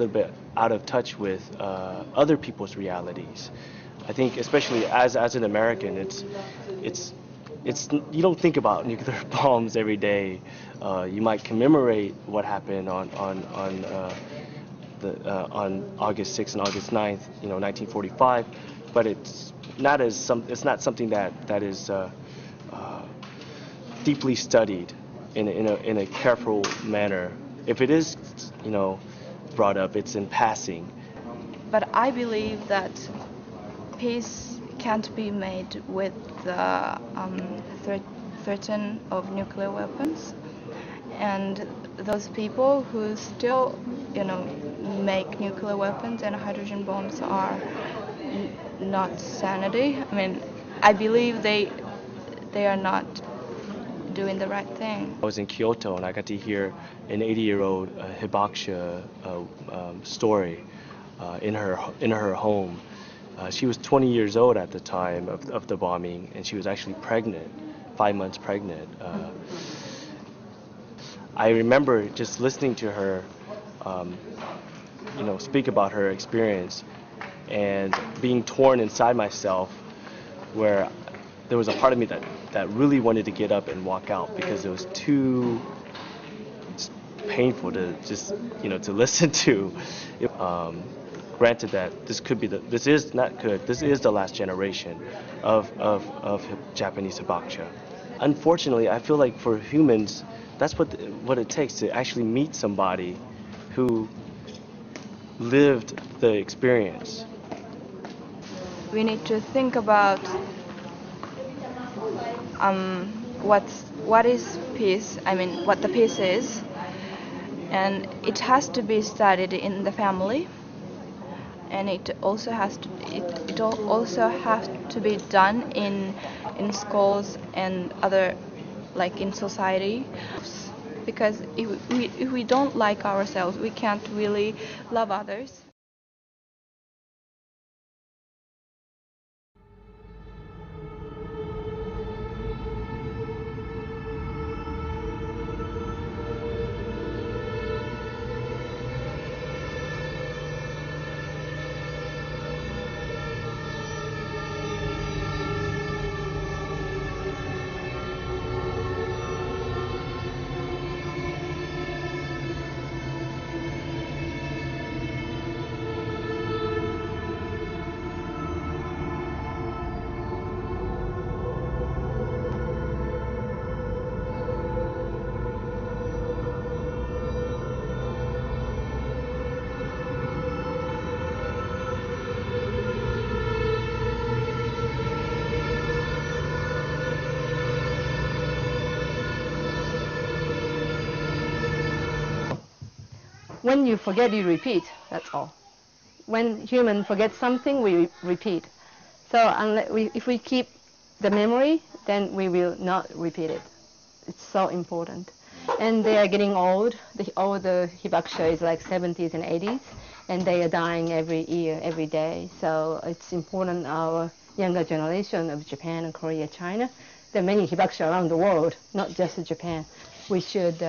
little bit out of touch with other people's realities. I think, especially as an American, it's you don't think about nuclear bombs every day. You might commemorate what happened on August 6th and August 9th, 1945, but it's not something that is deeply studied in a careful manner. If it is, brought up, it's in passing. But I believe that peace can't be made with the threat of nuclear weapons. And those people who still, make nuclear weapons and hydrogen bombs are not sanity. I mean, I believe they are not doing the right thing. I was in Kyoto and I got to hear an 80-year-old hibakusha story in her home. She was 20 years old at the time of the bombing, and she was actually pregnant, 5 months pregnant. I remember just listening to her, speak about her experience, and being torn inside myself, where there was a part of me that really wanted to get up and walk out because it was too painful to just, to listen to. Granted that this is the last generation of Japanese hibakusha. Unfortunately, I feel like for humans, that's what it takes to actually meet somebody who lived the experience. We need to think about what is peace. I mean, what the peace is, and it has to be studied in the family, and it also has to be done in schools and other, like in society, because if we don't like ourselves, we can't really love others. When you forget, you repeat, that's all. When human forgets something, we repeat. So if we keep the memory, then we will not repeat it. It's so important. And they are getting old. All the hibakusha is like 70s and 80s, and they are dying every year, every day. So it's important our younger generation of Japan and Korea, China. There are many hibakusha around the world, not just Japan. We should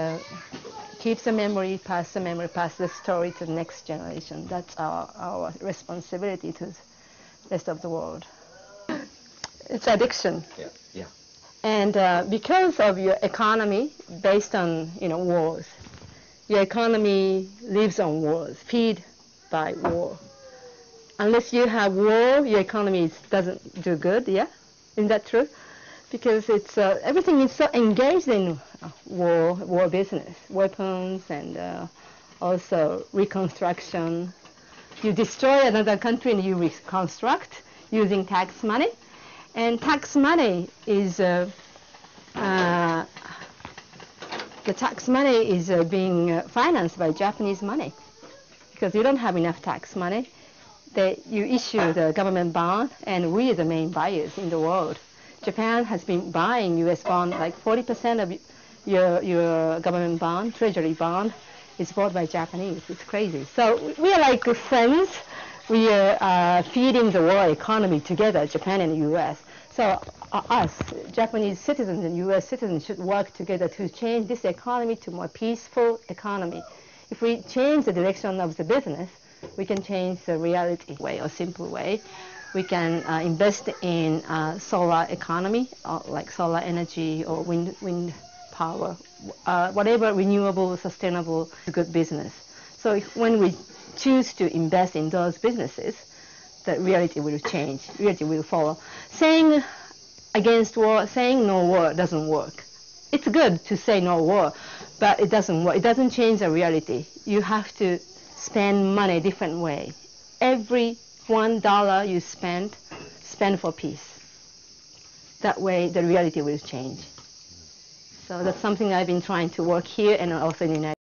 keep the memory, pass the story to the next generation. That's our responsibility to the rest of the world. It's addiction. Yeah. And because of your economy based on wars, your economy lives on wars, feed by war. Unless you have war, your economy doesn't do good. Yeah, isn't that true? Because it's everything is so engaged in war business, weapons, and also reconstruction. You destroy another country and you reconstruct using tax money, and tax money is the tax money is being financed by Japanese money because you don't have enough tax money. You issue the government bond, and we are the main buyers in the world. Japan has been buying U.S. bond, like 40% of your government bond, treasury bond, is bought by Japanese. It's crazy. So we are like friends. We are feeding the world economy together, Japan and U.S. So us, Japanese citizens and U.S. citizens, should work together to change this economy to a more peaceful economy. If we change the direction of the business, we can change the reality way or simple way. We can invest in solar economy, like solar energy or wind power, whatever renewable, sustainable, good business. So when we choose to invest in those businesses, the reality will change, reality will follow. Saying against war, saying no war doesn't work. It's good to say no war, but it doesn't work. It doesn't change the reality. You have to spend money a different way. Every $1 you spend for peace. That way the reality will change. So that's something I've been trying to work here and also in the United States.